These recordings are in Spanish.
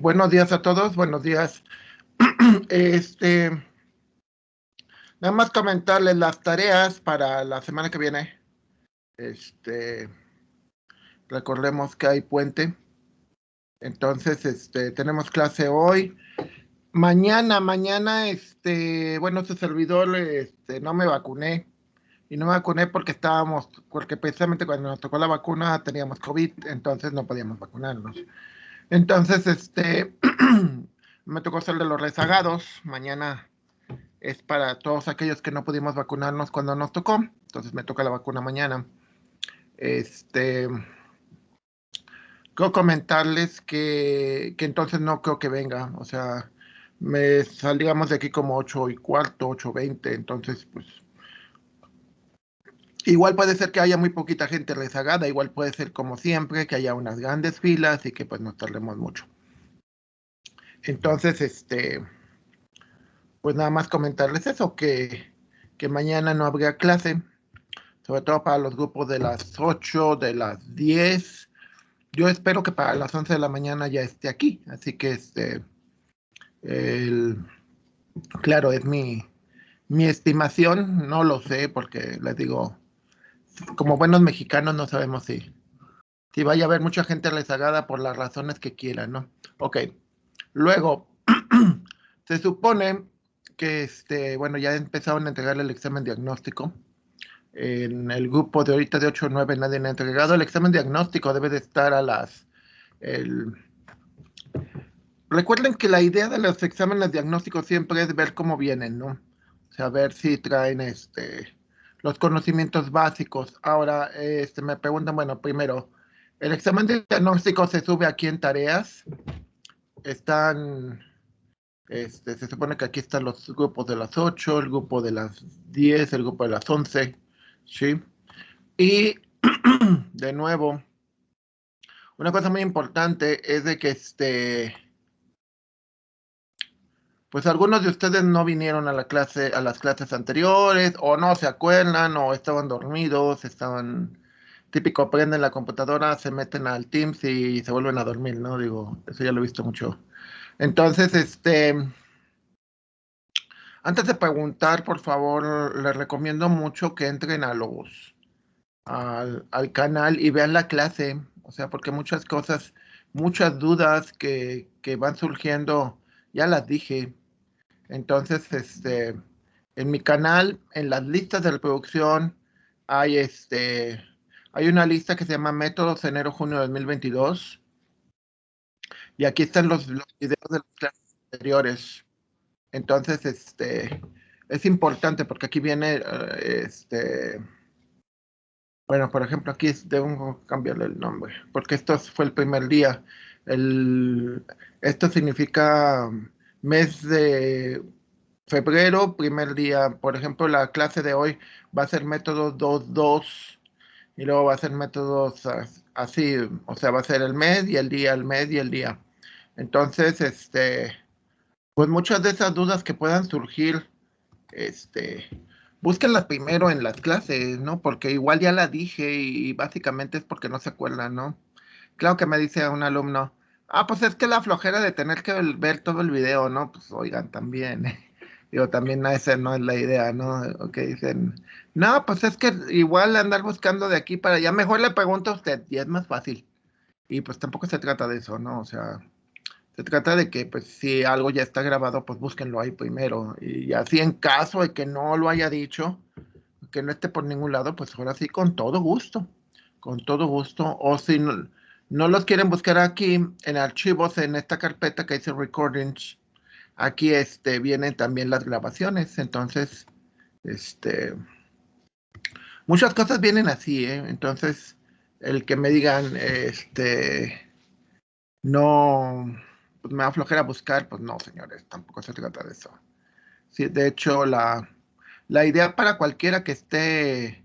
Buenos días a todos, buenos días. Este, Nada más comentarles las tareas para la semana que viene. Este, Recordemos que hay puente. Entonces, tenemos clase hoy. Mañana, bueno, su servidor, no me vacuné. Y no me vacuné porque precisamente cuando nos tocó la vacuna teníamos COVID, entonces no podíamos vacunarnos. Entonces, me tocó ser de los rezagados. Mañana es para todos aquellos que no pudimos vacunarnos cuando nos tocó. Entonces me toca la vacuna mañana. Este, Quiero comentarles que entonces no creo que venga. O sea, salíamos de aquí como 8:15, 8:20. Entonces, pues, igual puede ser que haya muy poquita gente rezagada. Igual puede ser como siempre, que haya unas grandes filas y que pues nos tardemos mucho. Entonces, pues nada más comentarles eso, que mañana no habría clase, sobre todo para los grupos de las 8, de las 10. Yo espero que para las 11 de la mañana ya esté aquí, así que el- claro, es mi estimación, no lo sé, porque les digo, como buenos mexicanos no sabemos si vaya a haber mucha gente rezagada por las razones que quieran, ¿no? Ok, luego, se supone que, bueno, ya empezaron a entregar el examen diagnóstico. En el grupo de ahorita de 8 o 9 nadie ha entregado. El examen diagnóstico debe de estar a las... El... Recuerden que la idea de los exámenes diagnósticos siempre es ver cómo vienen, ¿no? O sea, ver si traen los conocimientos básicos. Ahora, me preguntan, bueno, primero, el examen diagnóstico se sube aquí en tareas. Están, se supone que aquí están los grupos de las 8, el grupo de las 10, el grupo de las 11, ¿sí? Y de nuevo, una cosa muy importante es de que pues algunos de ustedes no vinieron a a las clases anteriores, o no se acuerdan, o estaban dormidos, típico, prenden la computadora, se meten al Teams y se vuelven a dormir, ¿no? Digo, eso ya lo he visto mucho. Entonces, antes de preguntar, por favor, les recomiendo mucho que entren al canal y vean la clase, o sea, porque muchas cosas, muchas dudas que van surgiendo, ya las dije. Entonces, en mi canal, en las listas de reproducción, hay hay una lista que se llama Métodos enero-junio de 2022, y aquí están los videos de las clases anteriores. Entonces, es importante porque aquí viene, bueno, por ejemplo, aquí debo cambiarle el nombre, porque esto fue el primer día. El, Esto significa mes de febrero, primer día. Por ejemplo, la clase de hoy va a ser método 2.2 y luego va a ser métodos así, o sea, va a ser el mes y el día, el mes y el día. Entonces, pues muchas de esas dudas que puedan surgir, este, búsquenlas primero en las clases, ¿no? Porque igual ya la dije y básicamente es porque no se acuerdan, ¿no? Claro que me dice un alumno, pues es que la flojera de tener que ver todo el video, ¿no? Pues oigan, también, digo, también esa no es la idea, ¿no? Ok, dicen, no, pues es que igual andar buscando de aquí para allá, mejor le pregunto a usted y es más fácil. Y pues tampoco se trata de eso, ¿no? O sea, se trata de que, pues, si algo ya está grabado, pues búsquenlo ahí primero. Y así en caso de que no lo haya dicho, que no esté por ningún lado, pues ahora sí, con todo gusto. Con todo gusto. O si no los quieren buscar aquí, en archivos, en esta carpeta que dice recordings, aquí vienen también las grabaciones. Entonces, este, muchas cosas vienen así, ¿eh? Entonces, el que me digan, no, pues me va a flojera buscar, pues no, señores, tampoco se trata de eso. Sí, de hecho, la idea para cualquiera que esté,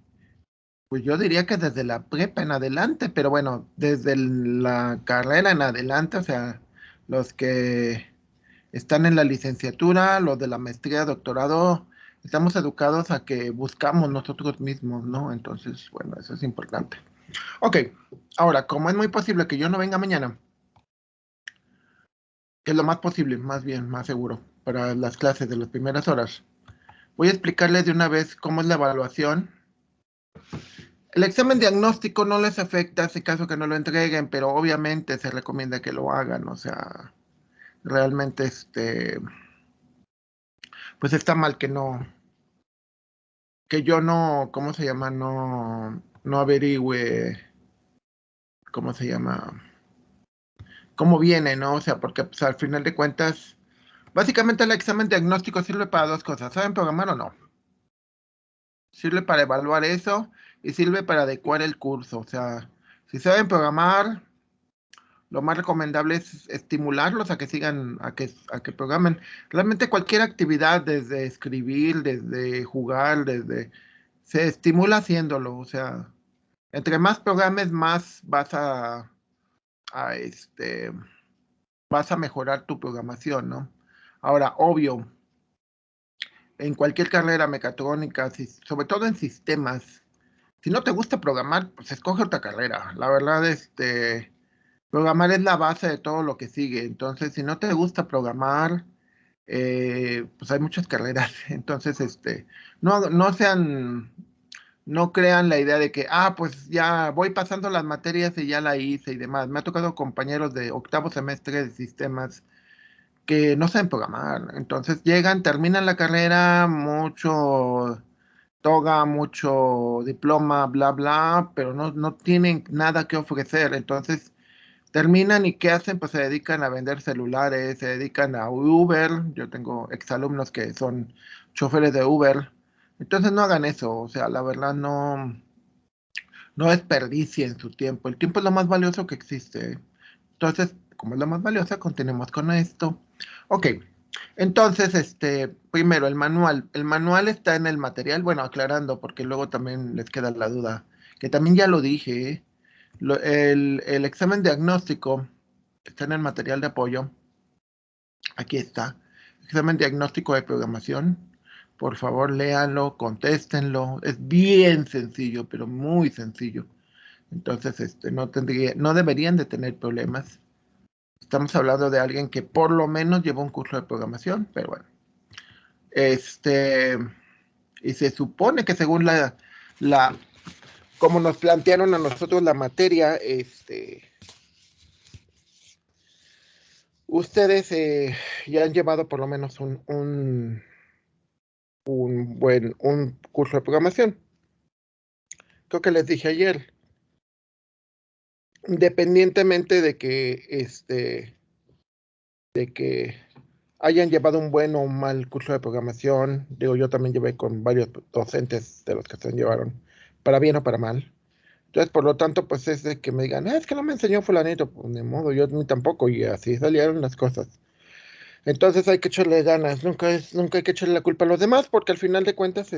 pues yo diría que desde la prepa en adelante, pero bueno, desde la carrera en adelante, o sea, los que están en la licenciatura, los de la maestría, doctorado, estamos educados a que buscamos nosotros mismos, ¿no? Entonces, bueno, eso es importante. Ok, ahora, como es muy posible que yo no venga mañana, que es lo más posible, más bien, más seguro, para las clases de las primeras horas. Voy a explicarles de una vez cómo es la evaluación. El examen diagnóstico no les afecta en caso que no lo entreguen, pero obviamente se recomienda que lo hagan, o sea, realmente pues está mal que yo no, ¿cómo se llama? No averigüe, ¿cómo se llama? Cómo viene, ¿no? O sea, porque pues, al final de cuentas, básicamente el examen diagnóstico sirve para dos cosas, ¿saben programar o no? Sirve para evaluar eso y sirve para adecuar el curso, o sea, si saben programar, lo más recomendable es estimularlos a que sigan, a que programen. Realmente cualquier actividad, desde escribir, desde jugar, se estimula haciéndolo. O sea, entre más programes, más a, este, vas a mejorar tu programación, ¿no? Ahora, obvio, en cualquier carrera mecatrónica, sobre todo en sistemas, si no te gusta programar, pues escoge otra carrera. La verdad, programar es la base de todo lo que sigue. Entonces, si no te gusta programar, pues hay muchas carreras. Entonces, no crean la idea de que, pues ya voy pasando las materias y ya la hice y demás. Me ha tocado compañeros de octavo semestre de sistemas que no saben programar. Entonces llegan, terminan la carrera, mucho toga, mucho diploma, bla, bla, pero no tienen nada que ofrecer. Entonces, terminan y ¿qué hacen? Pues se dedican a vender celulares, se dedican a Uber. Yo tengo exalumnos que son choferes de Uber. Entonces no hagan eso, o sea, la verdad no desperdicien su tiempo. El tiempo es lo más valioso que existe. Entonces, como es lo más valioso, continuemos con esto. Ok, entonces, primero, el manual. El manual está en el material, bueno, aclarando, porque luego también les queda la duda, que también ya lo dije, ¿eh? El examen diagnóstico está en el material de apoyo. Aquí está. Examen diagnóstico de programación. Por favor, léanlo, contéstenlo. Es bien sencillo, pero muy sencillo. Entonces, no deberían de tener problemas. Estamos hablando de alguien que por lo menos llevó un curso de programación, pero bueno. Este, y se supone que según la, como nos plantearon a nosotros la materia, ustedes ya han llevado por lo menos un curso de programación. Creo que les dije ayer, independientemente de que hayan llevado un buen o un mal curso de programación, digo, yo también llevé con varios docentes de los que se llevaron, para bien o para mal. Entonces, por lo tanto, pues es de que me digan, es que no me enseñó fulanito, pues ni modo, yo ni tampoco, y así salieron las cosas. Entonces hay que echarle ganas, nunca hay que echarle la culpa a los demás, porque al final de cuentas,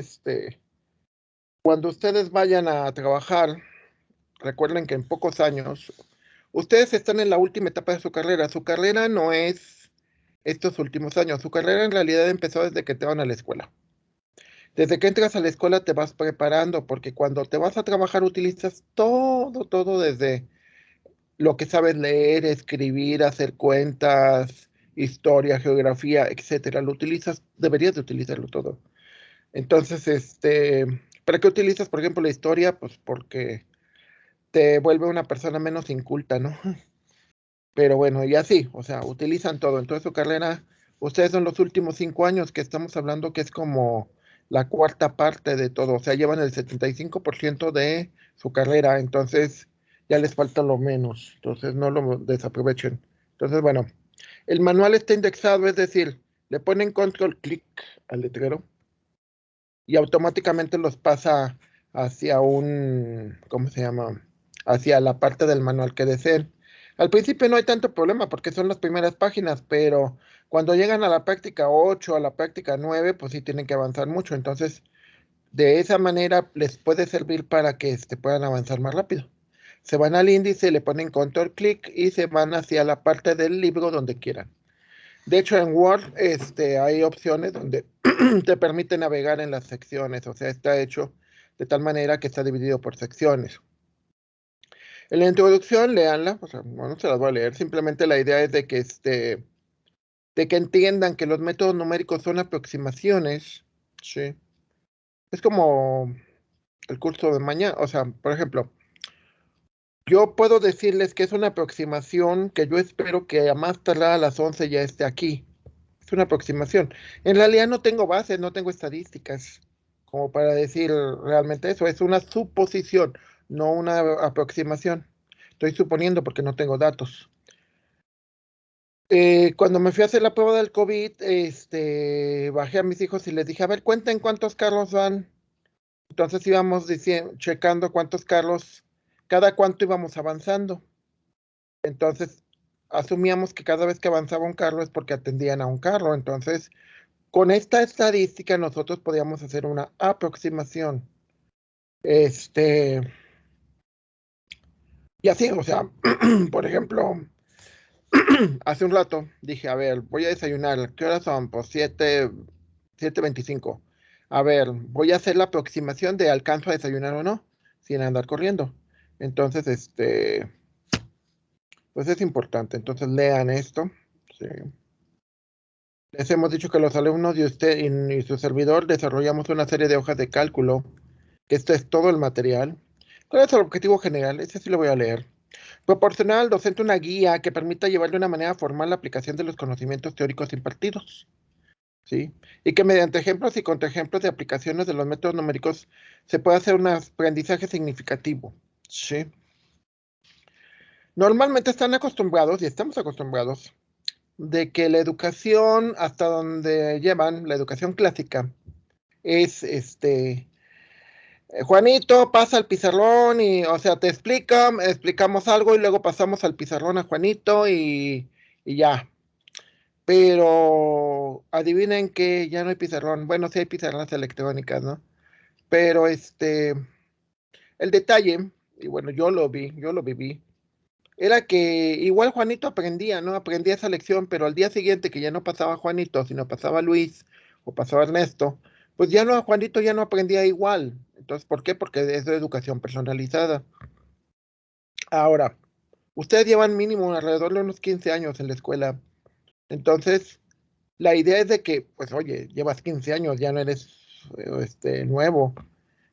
cuando ustedes vayan a trabajar, recuerden que en pocos años, ustedes están en la última etapa de su carrera. Su carrera no es estos últimos años, su carrera en realidad empezó desde que te van a la escuela. Desde que entras a la escuela te vas preparando, porque cuando te vas a trabajar utilizas todo desde lo que sabes leer, escribir, hacer cuentas, historia, geografía, etcétera. Lo utilizas, deberías de utilizarlo todo. Entonces, ¿para qué utilizas, por ejemplo, la historia? Pues porque te vuelve una persona menos inculta, ¿no? Pero bueno, y así, o sea, utilizan todo. Entonces su carrera, ustedes son los últimos 5 años que estamos hablando que es como la cuarta parte de todo, o sea, llevan el 75% de su carrera, entonces ya les falta lo menos, entonces no lo desaprovechen. Entonces, bueno, el manual está indexado, es decir, le ponen control clic al letrero y automáticamente los pasa hacia ¿cómo se llama? Hacia la parte del manual que deseen. Al principio no hay tanto problema porque son las primeras páginas, pero cuando llegan a la práctica 8, a la práctica 9, pues sí tienen que avanzar mucho. Entonces, de esa manera les puede servir para que puedan avanzar más rápido. Se van al índice, le ponen control clic y se van hacia la parte del libro donde quieran. De hecho, en Word hay opciones donde te permite navegar en las secciones, o sea, está hecho de tal manera que está dividido por secciones. En la introducción, léanla, o sea, no se las voy a leer, simplemente la idea es de que de que entiendan que los métodos numéricos son aproximaciones, ¿sí? Es como el curso de mañana, o sea, por ejemplo, yo puedo decirles que es una aproximación que yo espero que a más tardar a las 11 ya esté aquí. Es una aproximación. En realidad no tengo bases, no tengo estadísticas como para decir realmente eso. Es una suposición, no una aproximación. Estoy suponiendo porque no tengo datos. Cuando me fui a hacer la prueba del COVID, bajé a mis hijos y les dije, a ver, cuenten cuántos carros van. Entonces íbamos diciendo, checando cuántos carros, cada cuánto íbamos avanzando. Entonces asumíamos que cada vez que avanzaba un carro es porque atendían a un carro. Entonces, con esta estadística nosotros podíamos hacer una aproximación. Y así, o sea, por ejemplo, hace un rato dije, a ver, voy a desayunar. ¿Qué horas son? Pues 7:25. A ver, voy a hacer la aproximación de alcanzo a desayunar o no, sin andar corriendo. Entonces, pues es importante. Entonces, lean esto. Sí. Les hemos dicho que los alumnos de usted y su servidor desarrollamos una serie de hojas de cálculo, que esto es todo el material. ¿Cuál es el objetivo general? Ese sí lo voy a leer. Proporcionar al docente una guía que permita llevar de una manera formal la aplicación de los conocimientos teóricos impartidos, ¿sí? Y que mediante ejemplos y contraejemplos de aplicaciones de los métodos numéricos se pueda hacer un aprendizaje significativo, ¿sí? Normalmente están acostumbrados, y estamos acostumbrados, de que la educación, hasta donde llevan, la educación clásica, es Juanito pasa al pizarrón y, o sea, te explicamos algo y luego pasamos al pizarrón a Juanito y ya. Pero adivinen que ya no hay pizarrón. Bueno, sí hay pizarrones electrónicas, ¿no? Pero el detalle, y bueno, yo lo viví, era que igual Juanito aprendía, ¿no? Aprendía esa lección, pero al día siguiente que ya no pasaba Juanito, sino pasaba Luis o pasaba Ernesto, pues ya no, Juanito ya no aprendía igual. Entonces, ¿por qué? Porque es de educación personalizada. Ahora, ustedes llevan mínimo alrededor de unos 15 años en la escuela. Entonces, la idea es de que, pues, oye, llevas 15 años, ya no eres nuevo.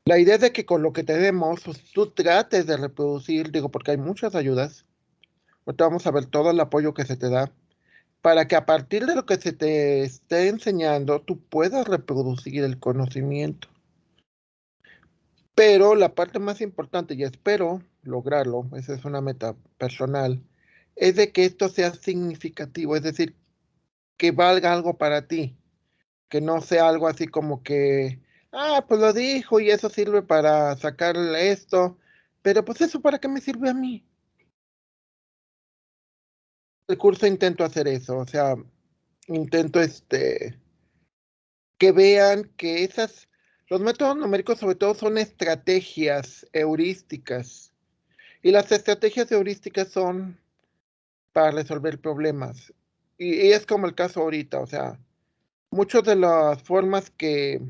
La idea es de que con lo que tenemos, pues, tú trates de reproducir, digo, porque hay muchas ayudas. Ahorita vamos a ver todo el apoyo que se te da para que a partir de lo que se te esté enseñando, tú puedas reproducir el conocimiento. Pero la parte más importante, y espero lograrlo, esa es una meta personal, es de que esto sea significativo, es decir, que valga algo para ti, que no sea algo así como que, pues lo dijo y eso sirve para sacarle esto, pero pues eso ¿para qué me sirve a mí? El curso intento hacer eso, o sea, intento que vean que los métodos numéricos sobre todo son estrategias heurísticas. Y las estrategias heurísticas son para resolver problemas. Y es como el caso ahorita, o sea, muchas de las formas que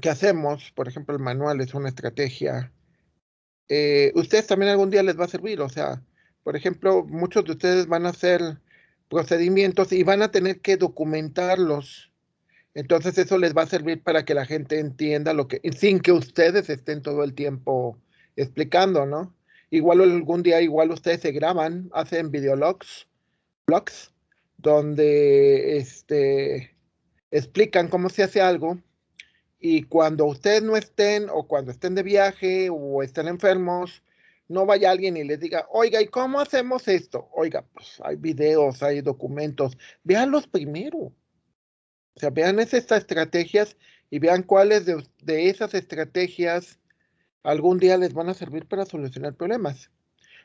hacemos, por ejemplo, el manual es una estrategia. Ustedes también algún día les va a servir, o sea, por ejemplo, muchos de ustedes van a hacer procedimientos y van a tener que documentarlos. Entonces eso les va a servir para que la gente entienda lo que, sin que ustedes estén todo el tiempo explicando, ¿no? Igual algún día, igual ustedes se graban, hacen videologs, blogs, donde explican cómo se hace algo y cuando ustedes no estén o cuando estén de viaje o estén enfermos, no vaya alguien y les diga, oiga, ¿y cómo hacemos esto? Oiga, pues hay videos, hay documentos, véanlos primero. O sea, vean estas estrategias y vean cuáles de esas estrategias algún día les van a servir para solucionar problemas.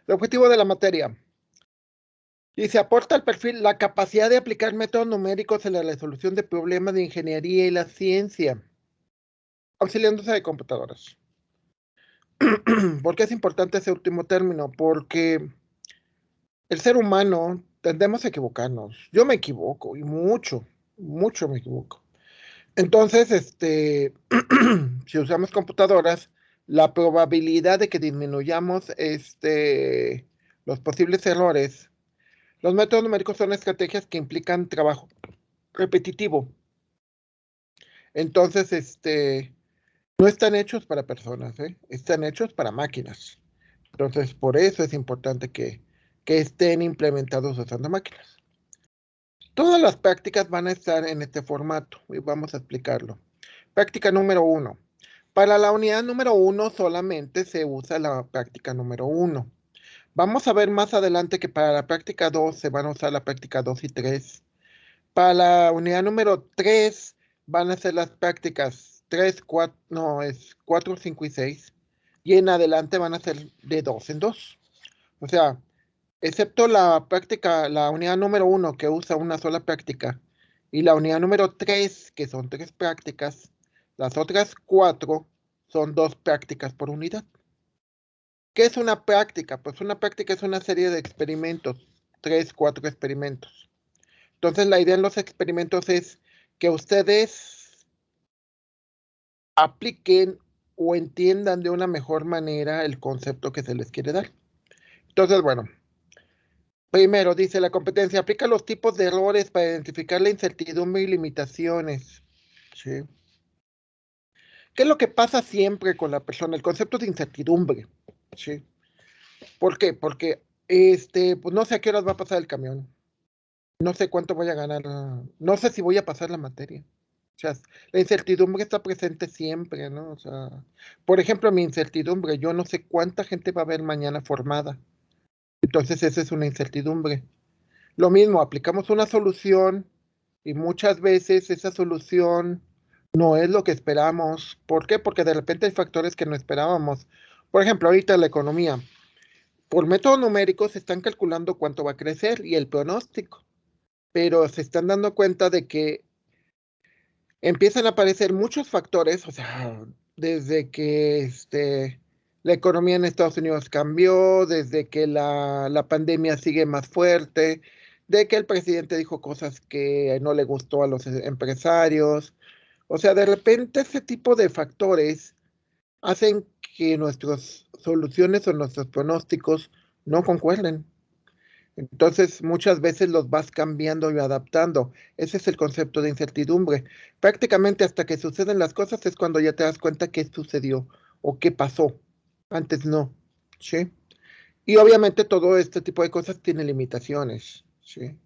El objetivo de la materia. Y se aporta al perfil la capacidad de aplicar métodos numéricos en la resolución de problemas de ingeniería y la ciencia, auxiliándose de computadoras. ¿Por qué es importante ese último término? Porque el ser humano tendemos a equivocarnos. Yo me equivoco y mucho, mucho me equivoco. Entonces, si usamos computadoras, la probabilidad de que disminuyamos los posibles errores Los métodos numéricos son estrategias que implican trabajo repetitivo. Entonces, no están hechos para personas, ¿eh? Están hechos para máquinas. Entonces, por eso es importante que estén implementados usando máquinas. Todas las prácticas van a estar en este formato y vamos a explicarlo. Práctica número 1. Para la unidad número 1 solamente se usa la práctica número 1. Vamos a ver más adelante que para la práctica 2 se van a usar la práctica 2 y 3. Para la unidad número 3 van a ser las prácticas 3, 4, no, es 4, 5 y 6. Y en adelante van a ser de 2 en 2. O sea, excepto la práctica, la unidad número 1 que usa una sola práctica y la unidad número 3 que son 3 prácticas, las otras 4 son 2 prácticas por unidad. ¿Qué es una práctica? Pues una práctica es una serie de experimentos, 3, 4 experimentos. Entonces la idea en los experimentos es que ustedes apliquen o entiendan de una mejor manera el concepto que se les quiere dar. Entonces, bueno, primero dice la competencia, aplica los tipos de errores para identificar la incertidumbre y limitaciones. ¿Sí? ¿Qué es lo que pasa siempre con la persona? El concepto de incertidumbre. ¿Sí? ¿Por qué? Porque pues no sé a qué horas va a pasar el camión. No sé cuánto voy a ganar. No sé si voy a pasar la materia. O sea, la incertidumbre está presente siempre, ¿no? O sea, por ejemplo, mi incertidumbre, yo no sé cuánta gente va a haber mañana formada. Entonces, esa es una incertidumbre. Lo mismo, aplicamos una solución y muchas veces esa solución no es lo que esperamos. ¿Por qué? Porque de repente hay factores que no esperábamos. Por ejemplo, ahorita la economía. Por métodos numéricos se están calculando cuánto va a crecer y el pronóstico, pero se están dando cuenta de que empiezan a aparecer muchos factores, o sea, desde que la economía en Estados Unidos cambió, desde que la pandemia sigue más fuerte, de que el presidente dijo cosas que no le gustó a los empresarios. O sea, de repente ese tipo de factores hacen que nuestras soluciones o nuestros pronósticos no concuerden. Entonces, muchas veces los vas cambiando y adaptando. Ese es el concepto de incertidumbre. Prácticamente hasta que suceden las cosas es cuando ya te das cuenta qué sucedió o qué pasó. Antes no. ¿Sí? Y obviamente todo este tipo de cosas tiene limitaciones. ¿Sí?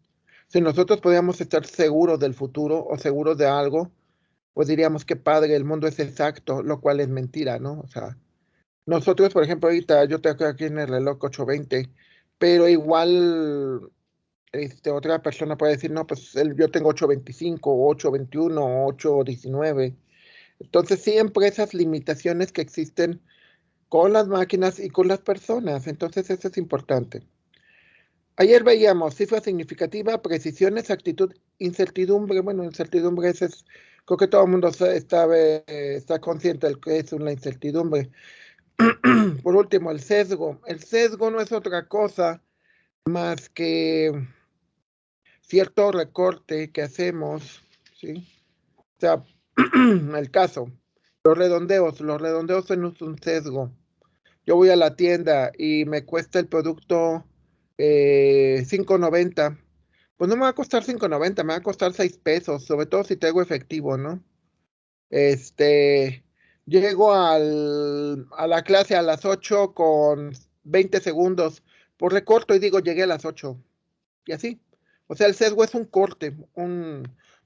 Si nosotros podíamos estar seguros del futuro o seguros de algo, pues diríamos que padre, el mundo es exacto, lo cual es mentira, ¿no? O sea, nosotros, por ejemplo, ahorita yo tengo aquí en el reloj 8:20, pero igual otra persona puede decir, no, pues yo tengo 8:25, 8:21, 8:19. Entonces, siempre esas limitaciones que existen con las máquinas y con las personas. Entonces, eso es importante. Ayer veíamos cifra significativa, precisión, exactitud, incertidumbre. Bueno, incertidumbre creo que todo el mundo está consciente de que es una incertidumbre. Por último, el sesgo. El sesgo no es otra cosa más que cierto recorte que hacemos, ¿sí? O sea, el caso, los redondeos son un sesgo. Yo voy a la tienda y me cuesta el producto 5.90. Pues no me va a costar 5.90, me va a costar 6 pesos, sobre todo si traigo efectivo, ¿no? Este, llego a la clase a las 8 con 20 segundos, por recorto y digo, llegué a las 8. Y así. O sea, el sesgo es un corte,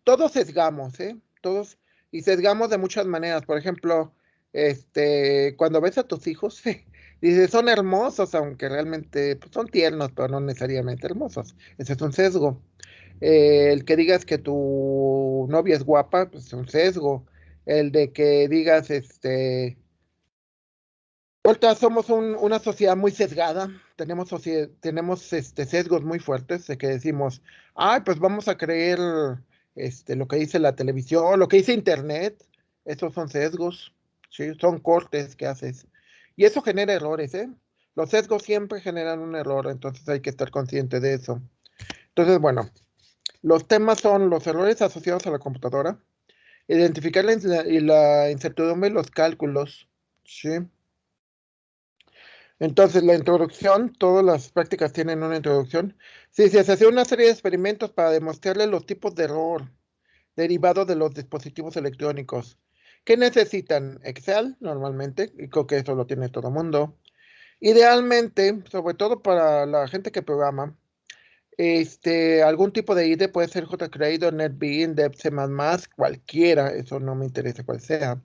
todos sesgamos, ¿eh? Todos, y sesgamos de muchas maneras. Por ejemplo, cuando ves a tus hijos, dices, son hermosos, aunque realmente pues, son tiernos, pero no necesariamente hermosos. Ese es un sesgo. El que digas que tu novia es guapa, pues es un sesgo. El de que digas, ahorita somos una sociedad muy sesgada, tenemos sesgos muy fuertes de que decimos, ay, pues vamos a creer lo que dice la televisión, lo que dice internet, esos son sesgos, ¿sí? Son cortes que haces. Y eso genera errores, ¿eh? Los sesgos siempre generan un error, entonces hay que estar consciente de eso. Entonces, bueno, los temas son los errores asociados a la computadora, identificar la incertidumbre y los cálculos, ¿sí? Entonces, la introducción, todas las prácticas tienen una introducción. Sí, se hace una serie de experimentos para demostrarle los tipos de error derivados de los dispositivos electrónicos. ¿Qué necesitan? Excel, normalmente, y creo que eso lo tiene todo el mundo. Idealmente, sobre todo para la gente que programa, algún tipo de IDE puede ser JCreator, NetBeans, DevC++, cualquiera, eso no me interesa cuál sea.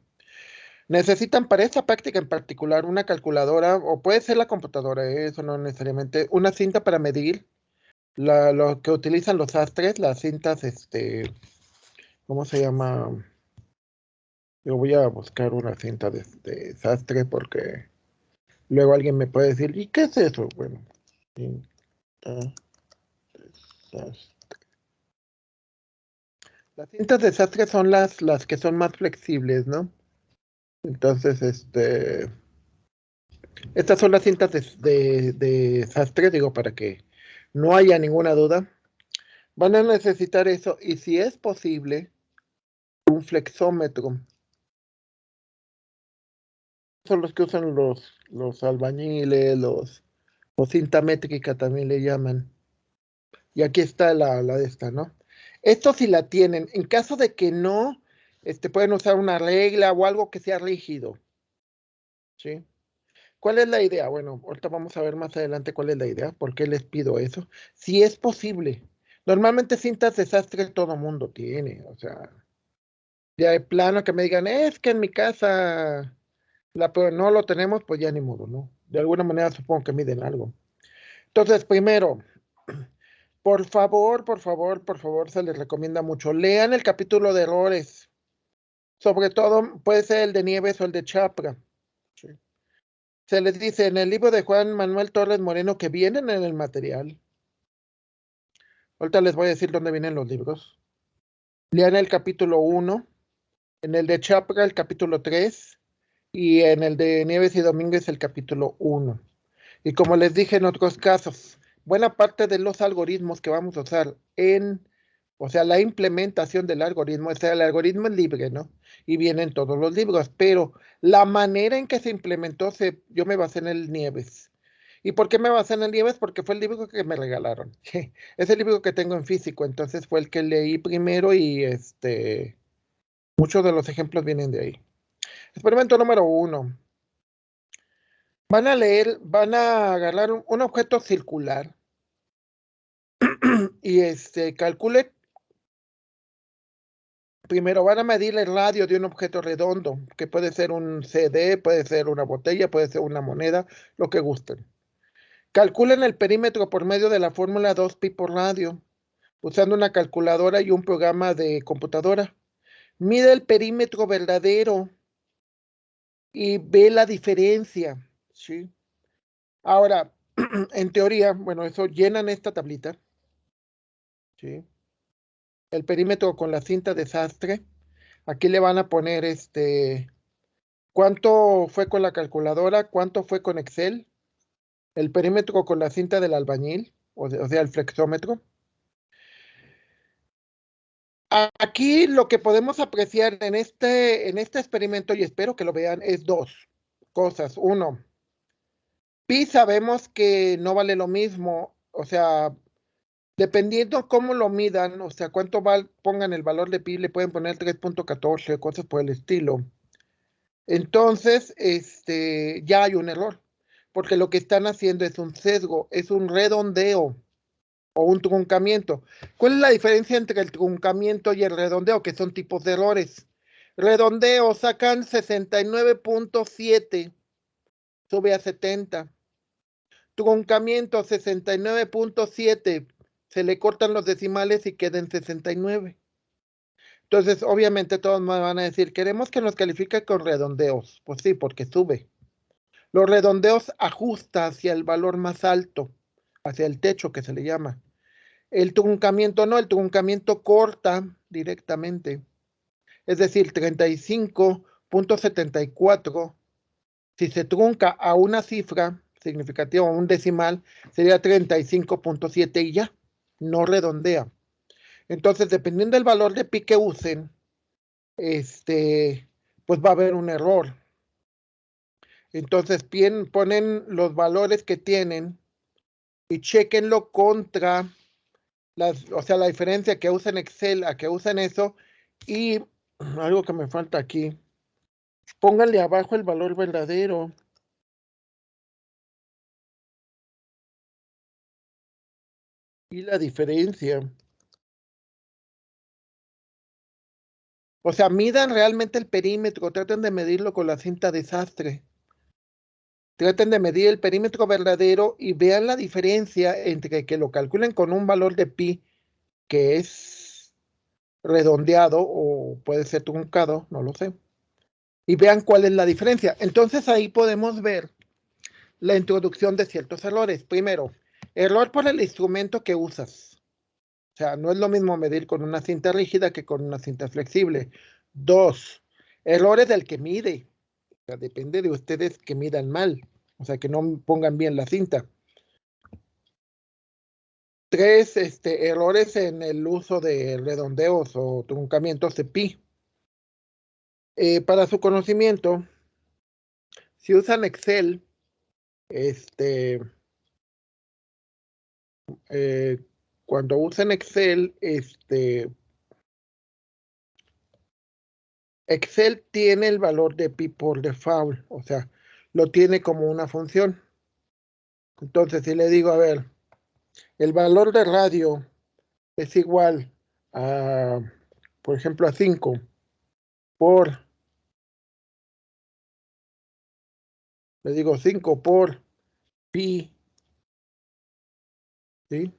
Necesitan para esta práctica en particular una calculadora, o puede ser la computadora, eso no necesariamente, una cinta para medir lo que utilizan los sastres, las cintas, ¿cómo se llama? Yo voy a buscar una cinta de sastre porque luego alguien me puede decir, ¿y qué es eso? Bueno, cinta de sastre. Las cintas de sastre son las que son más flexibles, ¿no? Entonces, estas son las cintas de sastre, digo, para que no haya ninguna duda. Van a necesitar eso, y si es posible, un flexómetro. Son los que usan los albañiles, o cinta métrica también le llaman. Y aquí está la de esta, ¿no? Esto si la tienen. En caso de que no, pueden usar una regla o algo que sea rígido, ¿sí? ¿Cuál es la idea? Bueno, ahorita vamos a ver más adelante cuál es la idea, por qué les pido eso. Si es posible. Normalmente cintas de sastre todo mundo tiene, o sea, ya de plano que me digan, es que en mi casa no lo tenemos, pues ya ni modo, ¿no? De alguna manera supongo que miden algo. Entonces, primero, por favor, por favor, por favor, se les recomienda mucho. Lean el capítulo de errores. Sobre todo, puede ser el de Nieves o el de Chapra. Sí. Se les dice en el libro de Juan Manuel Torres Moreno que vienen en el material. Ahorita les voy a decir dónde vienen los libros. Lean el capítulo 1, en el de Chapra el capítulo 3 y en el de Nieves y Domínguez el capítulo 1. Y como les dije en otros casos, buena parte de los algoritmos que vamos a usar o sea, la implementación del algoritmo, o sea, el algoritmo es libre, ¿no? Y vienen todos los libros, pero la manera en que se implementó, yo me basé en el Nieves. ¿Y por qué me basé en el Nieves? Porque fue el libro que me regalaron. Es el libro que tengo en físico, entonces fue el que leí primero y muchos de los ejemplos vienen de ahí. Experimento número 1. Van a agarrar un objeto circular y calcule, primero van a medir el radio de un objeto redondo, que puede ser un CD, puede ser una botella, puede ser una moneda, lo que gusten. Calculen el perímetro por medio de la fórmula 2pi por radio, usando una calculadora y un programa de computadora. Mide el perímetro verdadero y ve la diferencia, ¿sí? Ahora, en teoría, bueno, eso llenan esta tablita, ¿sí? El perímetro con la cinta de sastre. Aquí le van a poner cuánto fue con la calculadora, cuánto fue con Excel, el perímetro con la cinta del albañil, o sea, el flexómetro. Aquí lo que podemos apreciar en este experimento, y espero que lo vean, es dos cosas. Uno, pi sabemos que no vale lo mismo, o sea, dependiendo cómo lo midan, o sea, pongan el valor de pi, le pueden poner 3.14, cosas por el estilo. Entonces, ya hay un error, porque lo que están haciendo es un sesgo, es un redondeo o un truncamiento. ¿Cuál es la diferencia entre el truncamiento y el redondeo? Que son tipos de errores. Redondeo sacan 69.7, sube a 70. Truncamiento 69.7, se le cortan los decimales y queda en 69. Entonces, obviamente todos me van a decir, queremos que nos califique con redondeos. Pues sí, porque sube. Los redondeos ajusta hacia el valor más alto, hacia el techo que se le llama. El truncamiento no, el truncamiento corta directamente. Es decir, 35.74, si se trunca a una cifra significativa, un decimal, sería 35.7 y ya, no redondea. Entonces, dependiendo del valor de pi que usen, pues va a haber un error. Entonces ponen los valores que tienen y chequenlo contra o sea, la diferencia que usan Excel a que usan eso. Y algo que me falta aquí, pónganle abajo el valor verdadero. Y la diferencia. O sea, midan realmente el perímetro, traten de medirlo con la cinta desastre. Traten de medir el perímetro verdadero y vean la diferencia entre que lo calculen con un valor de pi que es redondeado o puede ser truncado, no lo sé. Y vean cuál es la diferencia. Entonces ahí podemos ver la introducción de ciertos errores. Primero, error por el instrumento que usas. O sea, no es lo mismo medir con una cinta rígida que con una cinta flexible. Dos, errores del que mide. O sea, depende de ustedes que midan mal. O sea, que no pongan bien la cinta. Tres, errores en el uso de redondeos o truncamientos de pi. Para su conocimiento, si usan Excel, eh, cuando usan Excel, Excel tiene el valor de pi por default, o sea, lo tiene como una función. Entonces, si le digo, a ver, el valor de radio es igual a, por ejemplo, a 5 por, le digo 5 por pi, ¿sí?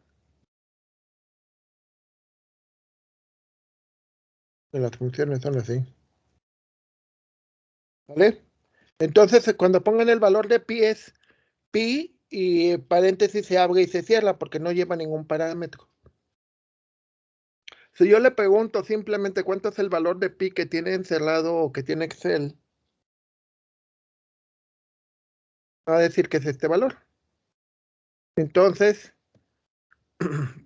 Las funciones son así, ¿vale? Entonces, cuando pongan el valor de pi es pi y paréntesis se abre y se cierra porque no lleva ningún parámetro. Si yo le pregunto simplemente cuánto es el valor de pi que tiene encerrado o que tiene Excel, va a decir que es este valor. Entonces,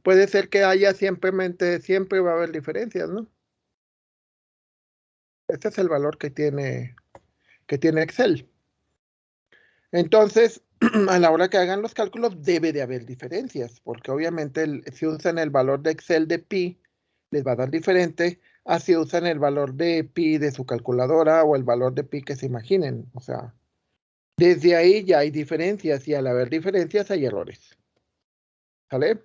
puede ser que haya siempre va a haber diferencias, ¿no? Este es el valor que tiene Excel. Entonces, a la hora que hagan los cálculos, debe de haber diferencias, porque obviamente si usan el valor de Excel de pi, les va a dar diferente a si usan el valor de pi de su calculadora o el valor de pi que se imaginen. O sea, desde ahí ya hay diferencias y al haber diferencias hay errores. ¿Sale?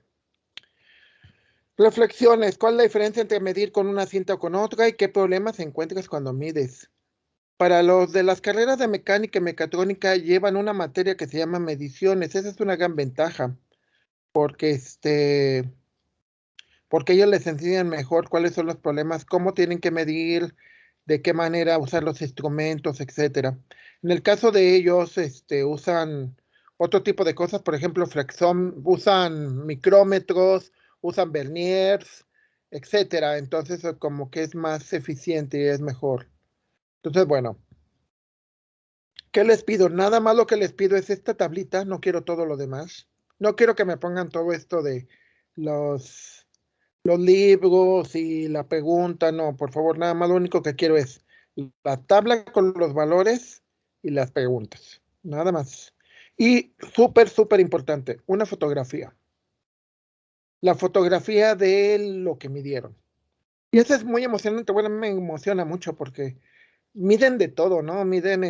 Reflexiones. ¿Cuál es la diferencia entre medir con una cinta o con otra y qué problemas encuentras cuando mides? Para los de las carreras de mecánica y mecatrónica llevan una materia que se llama mediciones. Esa es una gran ventaja porque porque ellos les enseñan mejor cuáles son los problemas, cómo tienen que medir, de qué manera usar los instrumentos, etcétera. En el caso de ellos, usan otro tipo de cosas, por ejemplo, usan micrómetros, usan verniers, etcétera. Entonces, como que es más eficiente y es mejor. Entonces, bueno, ¿qué les pido? Nada más lo que les pido es esta tablita, no quiero todo lo demás. No quiero que me pongan todo esto de los los libros y la pregunta, no, por favor, nada más lo único que quiero es la tabla con los valores y las preguntas, nada más. Y súper importante, una fotografía. La fotografía de lo que midieron. Y eso es muy emocionante, bueno, a mí me emociona mucho porque miden de todo, ¿no? Miden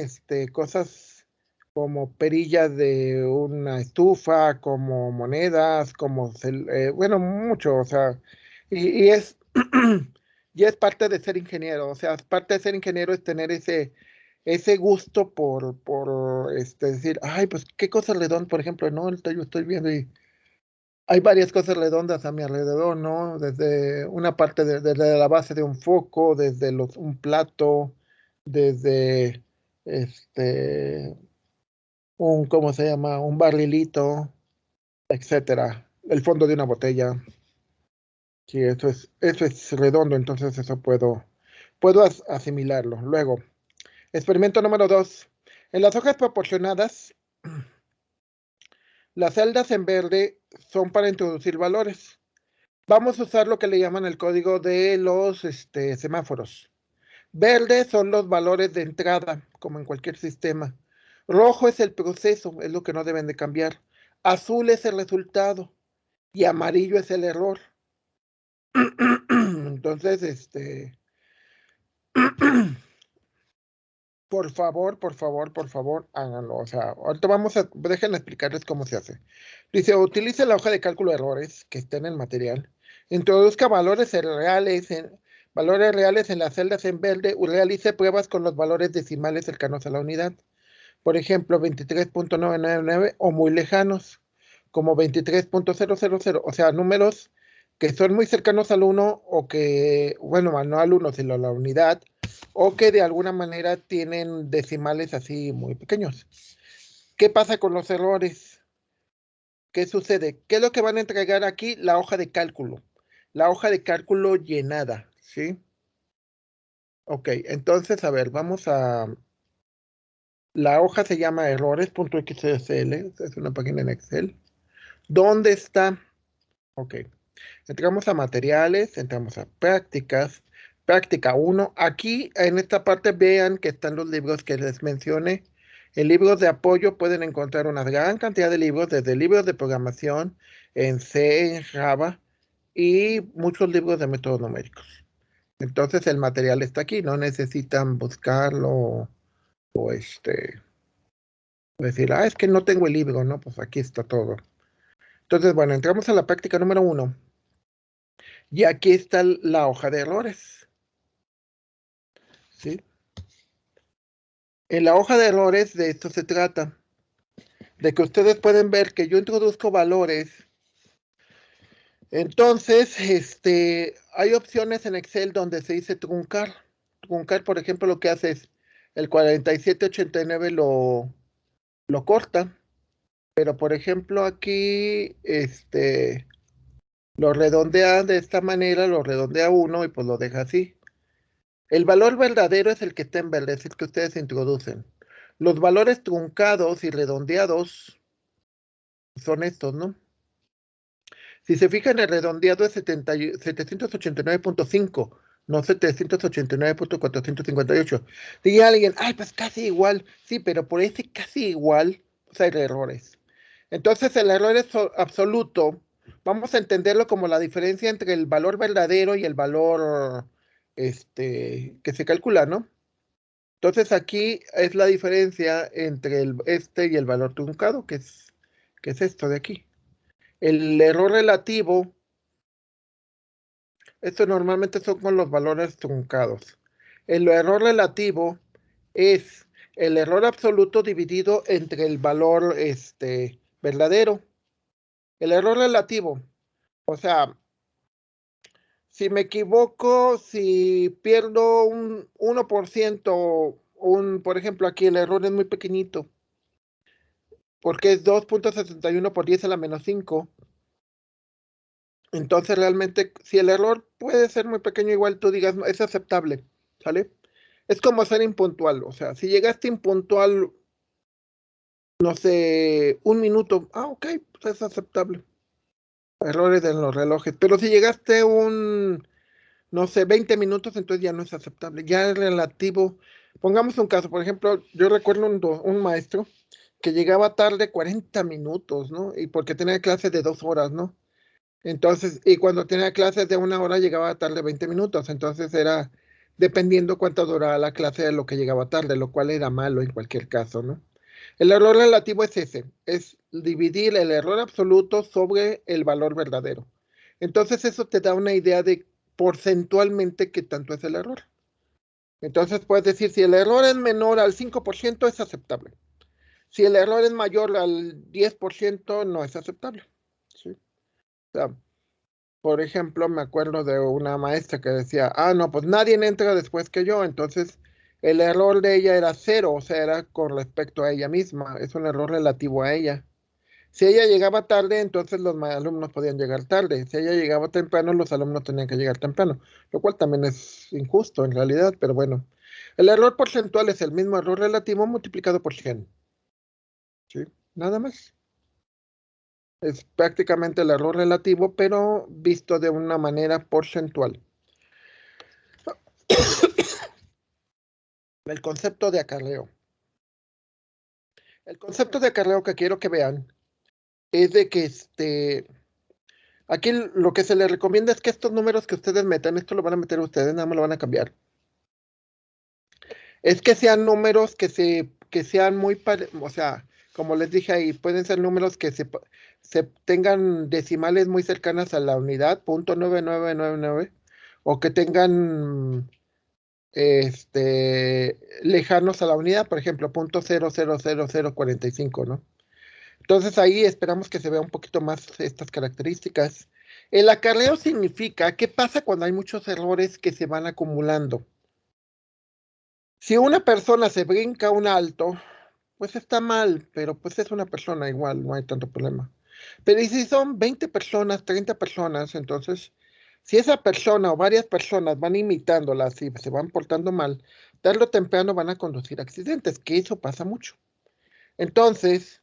cosas como perillas de una estufa, como monedas, como, bueno, mucho, o sea, y es, y es parte de ser ingeniero, o sea, parte de ser ingeniero es tener ese gusto por decir, ay, pues, qué cosas redondas, por ejemplo, ¿no? Ahorita yo estoy viendo y hay varias cosas redondas a mi alrededor, ¿no? Desde una parte, desde la base de un foco, desde un plato, desde este, ¿cómo se llama? Un barrilito, etcétera. El fondo de una botella. Sí, eso es redondo, entonces eso puedo asimilarlo. Luego, experimento número 2. En las hojas proporcionadas, las celdas en verde son para introducir valores. Vamos a usar lo que le llaman el código de los semáforos. Verde son los valores de entrada, como en cualquier sistema. Rojo es el proceso, es lo que no deben de cambiar. Azul es el resultado y amarillo es el error. Entonces, por favor, háganlo. O sea, ahorita déjenme explicarles cómo se hace. Dice, utilice la hoja de cálculo de errores que está en el material. Introduzca valores reales en las celdas en verde y realice pruebas con los valores decimales cercanos a la unidad. Por ejemplo, 23.999 o muy lejanos, como 23.000, o sea, números que son muy cercanos al 1 o que, bueno, no al 1, sino a la unidad, o que de alguna manera tienen decimales así muy pequeños. ¿Qué pasa con los errores? ¿Qué sucede? ¿Qué es lo que van a entregar aquí? La hoja de cálculo. La hoja de cálculo llenada, ¿sí? Ok, entonces, a ver, vamos a... La hoja se llama errores.xsl, es una página en Excel. ¿Dónde está? Ok, entramos a materiales, entramos a prácticas, práctica 1. Aquí en esta parte vean que están los libros que les mencioné. En libros de apoyo pueden encontrar una gran cantidad de libros, desde libros de programación en C, en Java y muchos libros de métodos numéricos. Entonces el material está aquí, no necesitan buscarlo o decir, es que no tengo el libro, ¿no? Pues aquí está todo. Entonces, bueno, entramos a la práctica número 1. Y aquí está la hoja de errores, ¿sí? En la hoja de errores de esto se trata, de que ustedes pueden ver que yo introduzco valores. Entonces, hay opciones en Excel donde se dice truncar. Truncar, por ejemplo, lo que hace es el 4789 lo corta, pero por ejemplo aquí, lo redondea de esta manera, lo redondea 1 y pues lo deja así. El valor verdadero es el que está en verde, es el que ustedes introducen. Los valores truncados y redondeados son estos, ¿no? Si se fijan, el redondeado es 789.5, no 789.458. Diría alguien, pues casi igual. Sí, pero por ese casi igual, pues hay errores. Entonces, el error es absoluto. Vamos a entenderlo como la diferencia entre el valor verdadero y el valor que se calcula, ¿no? Entonces aquí es la diferencia entre y el valor truncado, que es esto de aquí. El error relativo, esto normalmente son con los valores truncados. El error relativo es el error absoluto dividido entre el valor verdadero. El error relativo, o sea, si me equivoco, si pierdo un 1%, por ejemplo, aquí el error es muy pequeñito, porque es 2.61 por 10 a la menos 5. Entonces, realmente, si el error puede ser muy pequeño, igual tú digas, "No, es aceptable", ¿sale? Es como ser impuntual, o sea, si llegaste impuntual, no sé, un minuto, ok, pues es aceptable. Errores en los relojes, pero si llegaste no sé, 20 minutos, entonces ya no es aceptable. Ya es relativo. Pongamos un caso, por ejemplo, yo recuerdo un maestro que llegaba tarde 40 minutos, ¿no? Y porque tenía clases de 2 horas, ¿no? Entonces, y cuando tenía clases de 1 hora llegaba tarde 20 minutos, entonces era dependiendo cuánto duraba la clase de lo que llegaba tarde, lo cual era malo en cualquier caso, ¿no? El error relativo es ese, es dividir el error absoluto sobre el valor verdadero. Entonces eso te da una idea de porcentualmente qué tanto es el error. Entonces puedes decir, si el error es menor al 5% es aceptable. Si el error es mayor al 10% no es aceptable. ¿Sí? O sea, por ejemplo, me acuerdo de una maestra que decía, no, pues nadie entra después que yo, entonces el error de ella era 0, o sea, era con respecto a ella misma, es un error relativo a ella. Si ella llegaba tarde, entonces los alumnos podían llegar tarde. Si ella llegaba temprano, los alumnos tenían que llegar temprano, lo cual también es injusto en realidad, pero bueno. El error porcentual es el mismo error relativo multiplicado por 100. ¿Sí? Nada más. Es prácticamente el error relativo, pero visto de una manera porcentual. El concepto de acarreo. El concepto de acarreo que quiero que vean es de que aquí lo que se les recomienda es que estos números que ustedes metan, esto lo van a meter ustedes, nada más lo van a cambiar. Es que sean números que sean o sea, como les dije ahí, pueden ser números que se tengan decimales muy cercanas a la unidad, .9999, o que tengan lejanos a la unidad, por ejemplo, .000045, ¿no? Entonces ahí esperamos que se vea un poquito más estas características. El acarreo significa, ¿qué pasa cuando hay muchos errores que se van acumulando? Si una persona se brinca un alto, pues está mal, pero pues es una persona igual, no hay tanto problema. Pero ¿y si son 20 personas, 30 personas? Entonces, si esa persona o varias personas van imitándolas y se van portando mal, tarde o temprano van a conducir accidentes, que eso pasa mucho. Entonces,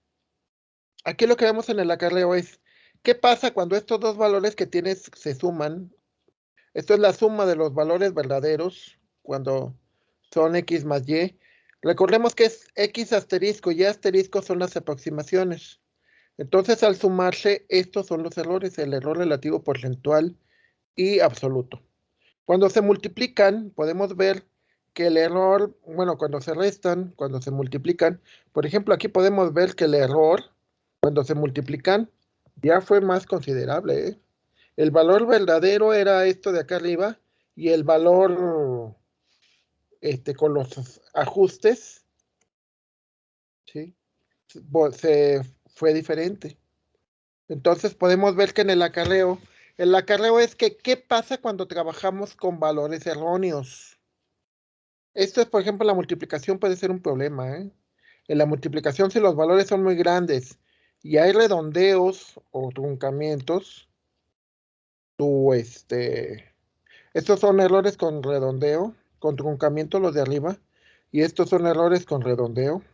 aquí lo que vemos en el acarreo es, ¿qué pasa cuando estos dos valores que tienes se suman? Esto es la suma de los valores verdaderos cuando son x más y. Recordemos que es x asterisco y asterisco son las aproximaciones. Entonces, al sumarse, estos son los errores, el error relativo porcentual y absoluto. Cuando se multiplican, podemos ver que el error, bueno, cuando se restan, cuando se multiplican, por ejemplo, aquí podemos ver que el error, cuando se multiplican, ya fue más considerable, ¿eh? El valor verdadero era esto de acá arriba y el valor con los ajustes, ¿sí? Se fue diferente. Entonces podemos ver que en el acarreo es que, ¿qué pasa cuando trabajamos con valores erróneos? Esto es, por ejemplo, la multiplicación puede ser un problema, ¿eh? En la multiplicación, si los valores son muy grandes y hay redondeos o truncamientos, tú, estos son errores con redondeo, con truncamiento los de arriba, y estos son errores con redondeo.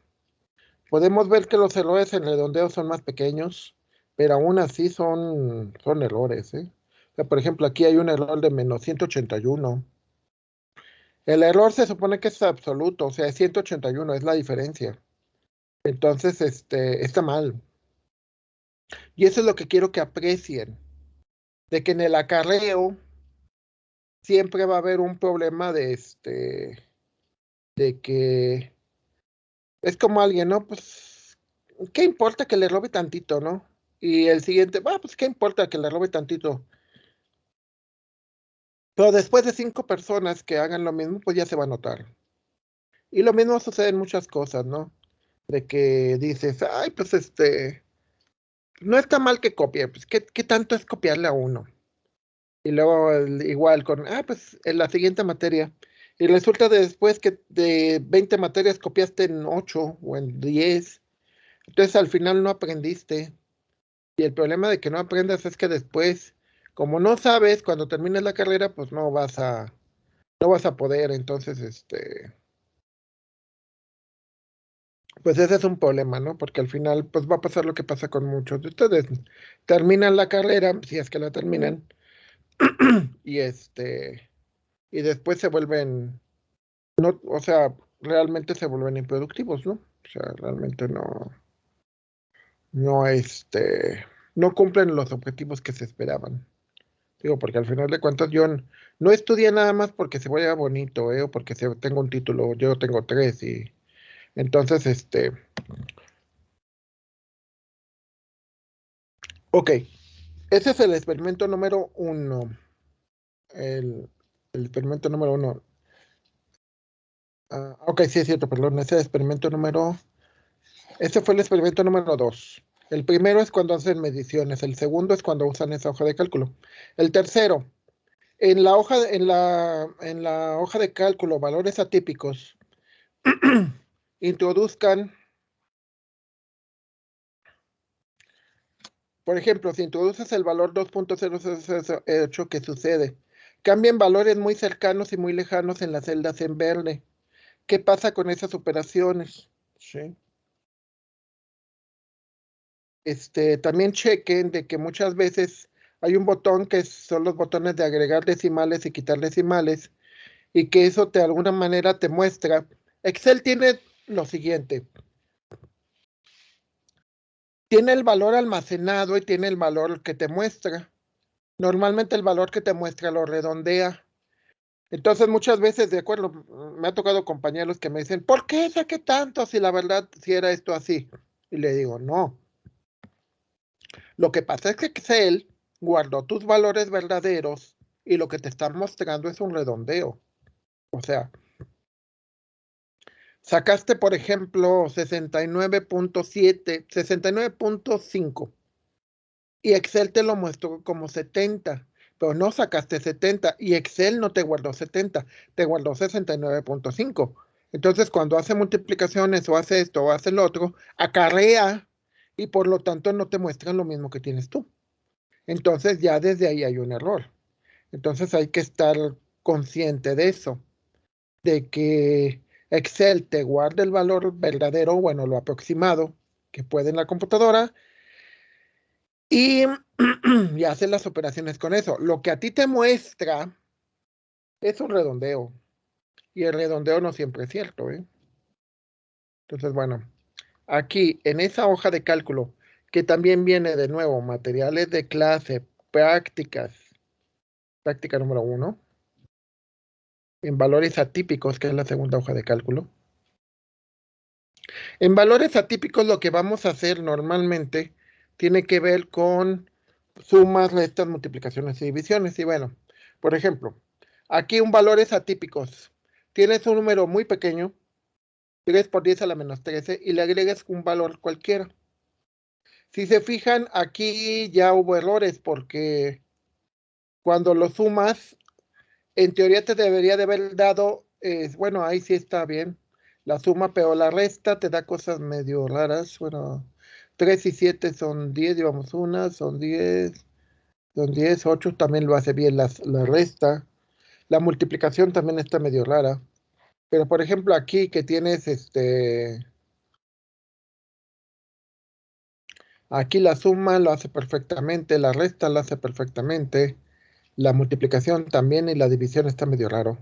Podemos ver que los errores en redondeo son más pequeños, pero aún así son errores, ¿eh? O sea, por ejemplo, aquí hay un error de menos 181. El error se supone que es absoluto, o sea, es 181, es la diferencia. Entonces, está mal. Y eso es lo que quiero que aprecien, de que en el acarreo siempre va a haber un problema de que es como alguien, ¿no? Pues, ¿qué importa que le robe tantito, no? Y el siguiente, pues, ¿qué importa que le robe tantito? Pero después de 5 personas que hagan lo mismo, pues ya se va a notar. Y lo mismo sucede en muchas cosas, ¿no? De que dices, ay, pues no está mal que copie, pues ¿qué tanto es copiarle a uno? Y luego igual con, pues en la siguiente materia. Y resulta después que de 20 materias copiaste en 8 o en 10. Entonces al final no aprendiste. Y el problema de que no aprendas es que después, como no sabes, cuando termines la carrera, pues no vas a poder. Entonces, pues ese es un problema, ¿no? Porque al final, pues va a pasar lo que pasa con muchos de ustedes. Terminan la carrera, si es que la terminan, y y después se vuelven, no, o sea, realmente se vuelven improductivos, ¿no? O sea, realmente no, no cumplen los objetivos que se esperaban. Digo, porque al final de cuentas yo no estudié nada más porque se vaya bonito, o porque tengo un título, yo tengo tres y entonces, ok, ese es el experimento número 1, el, el experimento número 1. Ok, sí es cierto, perdón, ese fue el experimento número 2. El primero es cuando hacen mediciones, el segundo es cuando usan esa hoja de cálculo. El tercero, en la hoja de cálculo, valores atípicos, introduzcan, por ejemplo, si introduces el valor 2.0008, ¿qué sucede? Cambian valores muy cercanos y muy lejanos en las celdas en verde. ¿Qué pasa con esas operaciones? ¿Sí? También chequen de que muchas veces hay un botón que son los botones de agregar decimales y quitar decimales, y que eso de alguna manera te muestra. Excel tiene lo siguiente. tiene el valor almacenado y tiene el valor que te muestra. Normalmente el valor que te muestra lo redondea. Entonces muchas veces, de acuerdo, me ha tocado compañeros que me dicen, ¿por qué saqué tanto si la verdad si era esto así? Y le digo, no. Lo que pasa es que Excel guardó tus valores verdaderos y lo que te está mostrando es un redondeo. O sea, sacaste, por ejemplo, 69.7, 69.5 y Excel te lo muestró como 70, pero no sacaste 70 y Excel no te guardó 70, te guardó 69.5. Entonces, cuando hace multiplicaciones o hace esto o hace el otro, acarrea y por lo tanto no te muestran lo mismo que tienes tú. Entonces, ya desde ahí hay un error. Entonces, hay que estar consciente de eso, de que Excel te guarda el valor verdadero, bueno, lo aproximado que puede en la computadora y, y hace las operaciones con eso. Lo que a ti te muestra es un redondeo y el redondeo no siempre es cierto, ¿eh? Entonces, bueno, aquí en esa hoja de cálculo, que también viene de nuevo, materiales de clase, prácticas, práctica número 1, en valores atípicos, que es la segunda hoja de cálculo. En valores atípicos lo que vamos a hacer normalmente tiene que ver con sumas, restas, multiplicaciones y divisiones. Y bueno, por ejemplo, aquí un valores atípicos. Tienes un número muy pequeño, 3 por 10 a la menos 13, y le agregas un valor cualquiera. Si se fijan, aquí ya hubo errores porque cuando lo sumas, en teoría te debería de haber dado, bueno, ahí sí está bien, la suma, pero la resta te da cosas medio raras. Bueno, 3 y 7 son 10, llevamos una, son 10, 8 también lo hace bien la resta. La multiplicación también está medio rara. Pero por ejemplo aquí que tienes aquí la suma lo hace perfectamente, la resta lo hace perfectamente, la multiplicación también y la división está medio raro.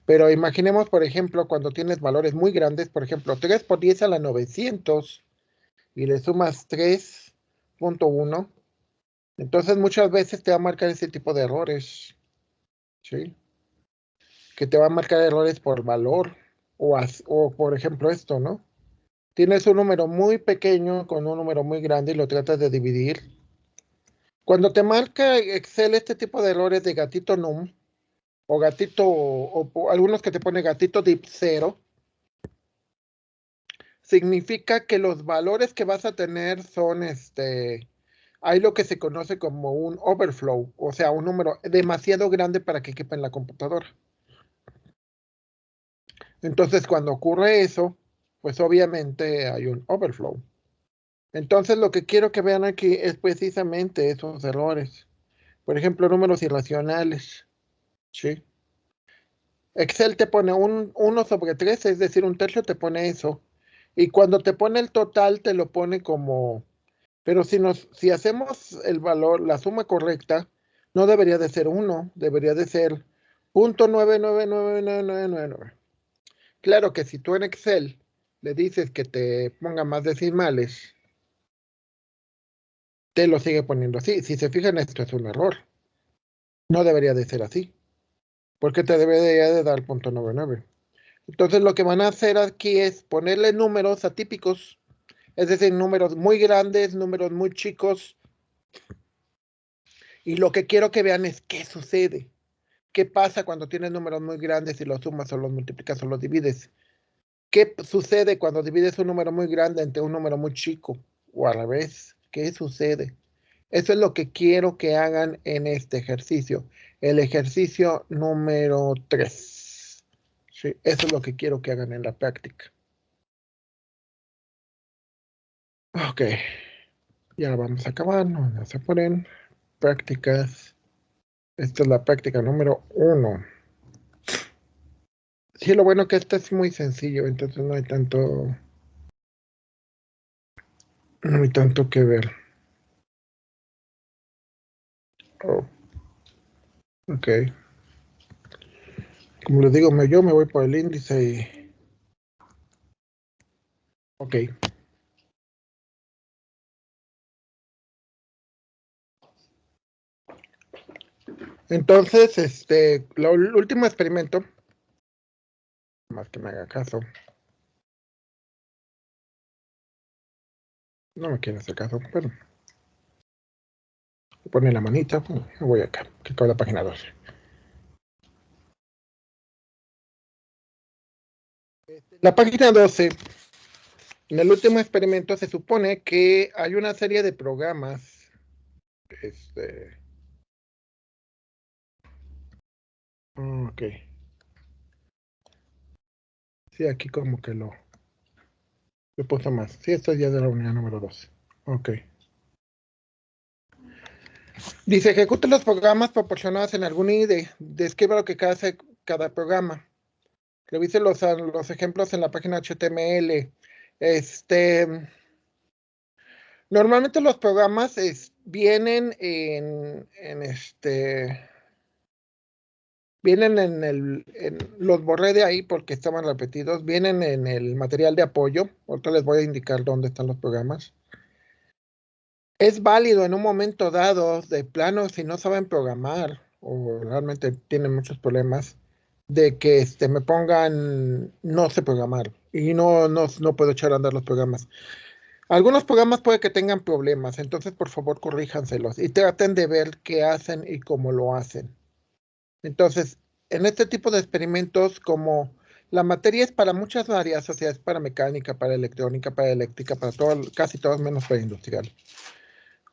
Pero imaginemos, por ejemplo, cuando tienes valores muy grandes, por ejemplo, 3 por 10 a la 900 y le sumas 3.1, entonces muchas veces te va a marcar ese tipo de errores, ¿sí? Que te va a marcar errores por valor o por ejemplo esto, ¿no? Tienes un número muy pequeño con un número muy grande y lo tratas de dividir. Cuando te marca Excel este tipo de errores de gatito num o gatito o algunos que te pone gatito dip 0, significa que los valores que vas a tener son hay lo que se conoce como un overflow, o sea, un número demasiado grande para que quepa en la computadora. Entonces, cuando ocurre eso, pues obviamente hay un overflow. Entonces, lo que quiero que vean aquí es precisamente esos errores. Por ejemplo, números irracionales, ¿sí? Excel te pone un 1 sobre 3, es decir, un tercio te pone eso. Y cuando te pone el total, te lo pone como... Pero si hacemos el valor, la suma correcta, no debería de ser 1, debería de ser 0.999999. Claro que si tú en Excel le dices que te ponga más decimales, te lo sigue poniendo así. Si se fijan, esto es un error. No debería de ser así, porque te debería de dar 0.99. Entonces lo que van a hacer aquí es ponerle números atípicos, es decir, números muy grandes, números muy chicos, y lo que quiero que vean es qué sucede. ¿Qué pasa cuando tienes números muy grandes y los sumas o los multiplicas o los divides? ¿Qué sucede cuando divides un número muy grande entre un número muy chico? O al revés, ¿qué sucede? Eso es lo que quiero que hagan en este ejercicio. El ejercicio número 3. Sí, eso es lo que quiero que hagan en la práctica. Ok, ya vamos a acabar. No vamos a poner prácticas. Esta es la práctica número 1. Sí, lo bueno que este es muy sencillo, entonces no hay tanto que ver. Oh, ok. Como les digo, yo me voy por el índice y... Ok. Entonces, el último experimento, más que me haga caso, no me quiere hacer caso, pero pone la manita, me voy acá, que acaba la página 12. La página 12, en el último experimento se supone que hay una serie de programas, ok, sí, aquí como que lo puso más, sí, esto es ya de la unidad número 12, ok. Dice, ejecute los programas proporcionados en algún IDE, describa lo que hace cada programa. Revise los ejemplos en la página HTML. Normalmente los programas vienen vienen los borré de ahí porque estaban repetidos, vienen en el material de apoyo. Ahorita les voy a indicar dónde están los programas. Es válido en un momento dado, de plano, si no saben programar o realmente tienen muchos problemas, de que me pongan no sé programar y no puedo echar a andar los programas. Algunos programas puede que tengan problemas, entonces por favor corríjanselos y traten de ver qué hacen y cómo lo hacen. Entonces, en este tipo de experimentos, como la materia es para muchas áreas, o sea, es para mecánica, para electrónica, para eléctrica, para todo, casi todos menos para industrial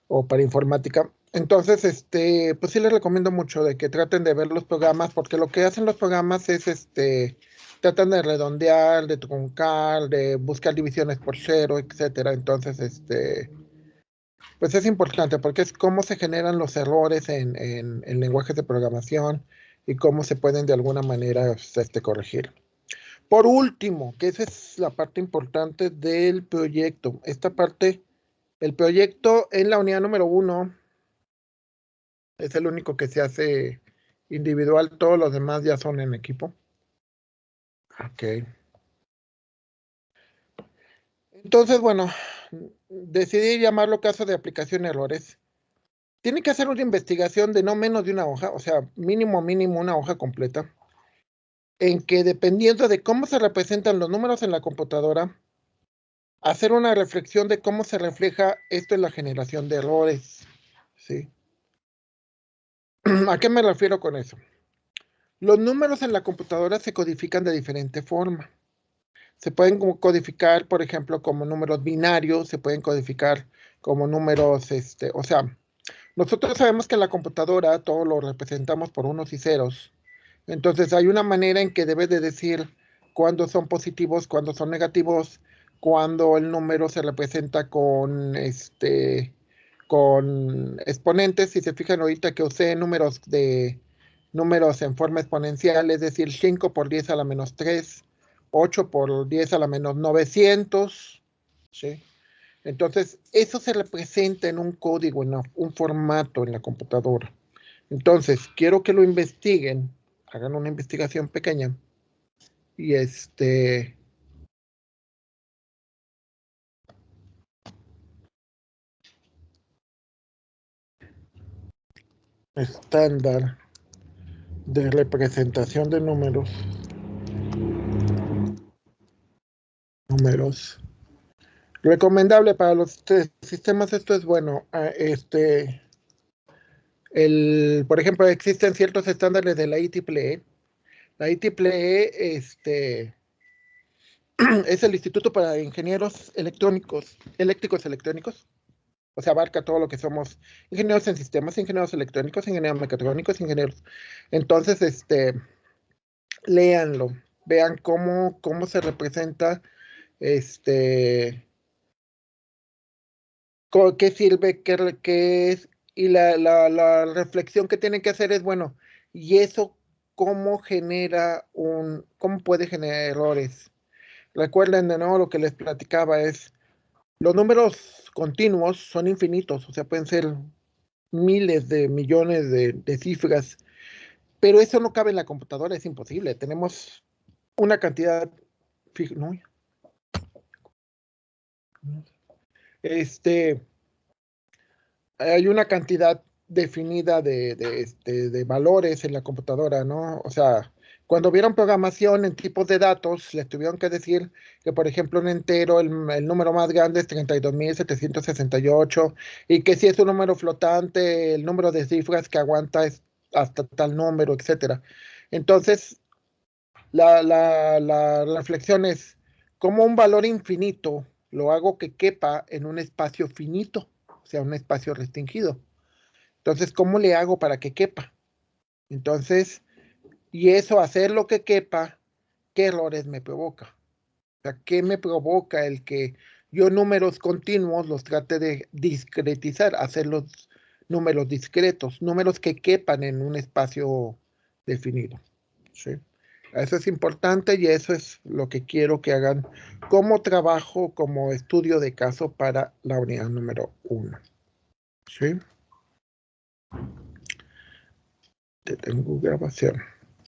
o para informática. Entonces, pues sí les recomiendo mucho de que traten de ver los programas, porque lo que hacen los programas es, tratan de redondear, de truncar, de buscar divisiones por cero, etcétera. Entonces, pues es importante porque es cómo se generan los errores en lenguajes de programación y cómo se pueden de alguna manera, corregir. Por último, que esa es la parte importante del proyecto. Esta parte, el proyecto en la unidad número 1 es el único que se hace individual, todos los demás ya son en equipo. Ok. Entonces, bueno, decidí llamarlo caso de aplicación errores. Tiene que hacer una investigación de no menos de una hoja, o sea, mínimo una hoja completa, en que dependiendo de cómo se representan los números en la computadora, hacer una reflexión de cómo se refleja esto en la generación de errores. ¿Sí? ¿A qué me refiero con eso? Los números en la computadora se codifican de diferente forma. Se pueden codificar, por ejemplo, como números binarios, se pueden codificar como números, o sea, nosotros sabemos que en la computadora todo lo representamos por unos y ceros. Entonces hay una manera en que debe de decir cuándo son positivos, cuándo son negativos, cuándo el número se representa con exponentes. Si se fijan ahorita que usé números en forma exponencial, es decir, 5 por 10 a la menos 3, 8 por 10 a la menos 900, ¿sí? Entonces, eso se representa en un código, en un formato en la computadora. Entonces, quiero que lo investiguen, hagan una investigación pequeña y estándar de representación de números. Recomendable para los sistemas, esto es bueno. Por ejemplo, existen ciertos estándares de la IEEE. La IEEE, es el Instituto para Ingenieros Eléctricos Electrónicos. O sea, abarca todo lo que somos ingenieros en sistemas, ingenieros electrónicos, ingenieros mecatrónicos, ingenieros. Entonces, léanlo, vean cómo se representa, qué sirve, qué es, y la reflexión que tienen que hacer es, bueno, ¿y eso cómo puede generar errores? Recuerden de nuevo lo que les platicaba es, los números continuos son infinitos, o sea, pueden ser miles de millones de cifras, pero eso no cabe en la computadora, es imposible. Tenemos una cantidad, no, este, hay una cantidad definida de valores en la computadora, ¿no? O sea, cuando vieron programación en tipos de datos, les tuvieron que decir que, por ejemplo, un entero, el número más grande es 32.768 y que si es un número flotante, el número de cifras que aguanta es hasta tal número, etcétera. Entonces, la reflexión es, ¿cómo un valor infinito lo hago que quepa en un espacio finito? O sea, un espacio restringido. Entonces, ¿cómo le hago para que quepa? Entonces, y eso, hacer lo que quepa, ¿qué errores me provoca? O sea, ¿qué me provoca el que yo números continuos los trate de discretizar, hacer los números discretos, números que quepan en un espacio definido? ¿Sí? Eso es importante y eso es lo que quiero que hagan como trabajo, como estudio de caso para la unidad número 1. ¿Sí? Detengo grabación.